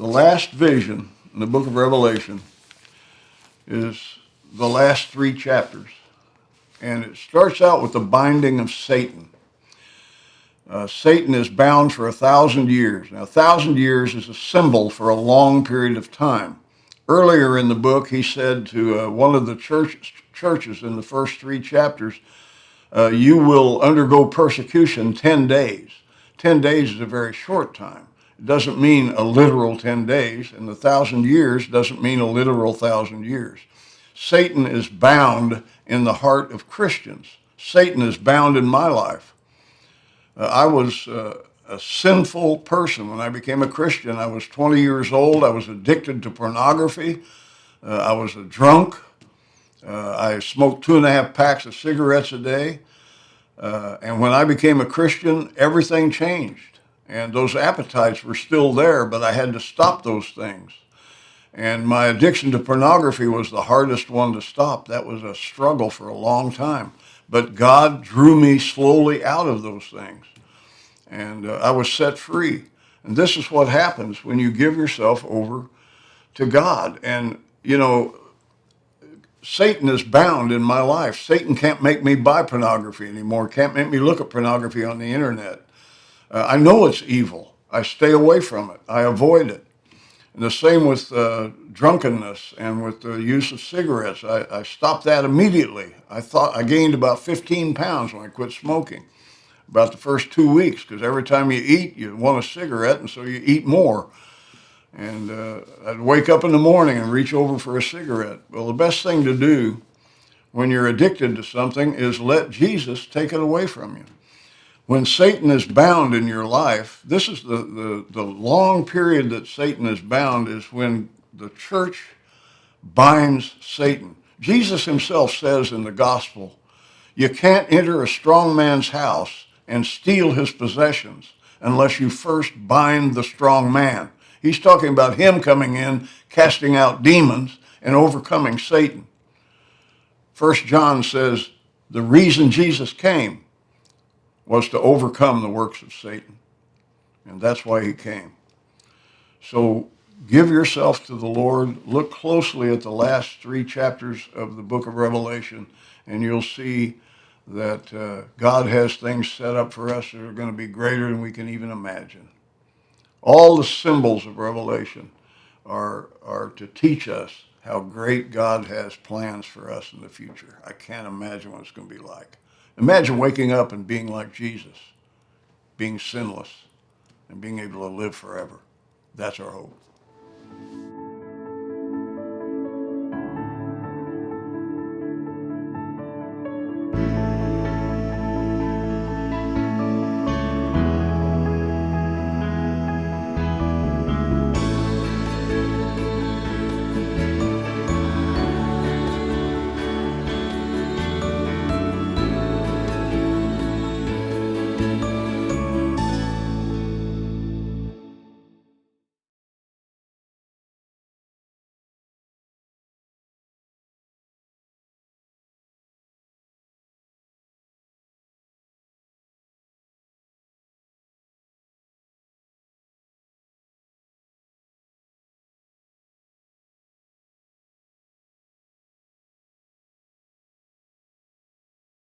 The last vision in the book of Revelation is the last 3 chapters. And it starts out with the binding of Satan. Satan is bound for 1,000 years. Now, 1,000 years is a symbol for a long period of time. Earlier in the book, he said to one of the churches in the first 3 chapters, you will undergo persecution 10 days. 10 days is a very short time. It doesn't mean a literal 10 days, and the 1,000 years doesn't mean a literal 1,000 years. Satan is bound in the heart of Christians. Satan is bound in my life. I was a sinful person when I became a Christian. I was 20 years old. I was addicted to pornography. I was a drunk. I smoked 2.5 packs of cigarettes a day. And when I became a Christian, everything changed. And those appetites were still there, but I had to stop those things. And my addiction to pornography was the hardest one to stop. That was a struggle for a long time. But God drew me slowly out of those things. And I was set free. And this is what happens when you give yourself over to God. And, you know, Satan is bound in my life. Satan can't make me buy pornography anymore, can't make me look at pornography on the internet. I know it's evil. I stay away from it. I avoid it. And the same with drunkenness and with the use of cigarettes. I stopped that immediately. I thought I gained about 15 pounds when I quit smoking, about the first 2 weeks, because every time you eat, you want a cigarette, and so you eat more. And I'd wake up in the morning and reach over for a cigarette. Well, the best thing to do when you're addicted to something is let Jesus take it away from you. When Satan is bound in your life, this is the long period that Satan is bound is when the church binds Satan. Jesus himself says in the gospel, you can't enter a strong man's house and steal his possessions unless you first bind the strong man. He's talking about him coming in, casting out demons, and overcoming Satan. 1 John says the reason Jesus came was to overcome the works of Satan. And that's why he came. So give yourself to the Lord. Look closely at the last 3 chapters of the book of Revelation, and you'll see that God has things set up for us that are going to be greater than we can even imagine. All the symbols of Revelation are to teach us how great God has plans for us in the future. I can't imagine what it's going to be like. Imagine waking up and being like Jesus, being sinless, and being able to live forever. That's our hope.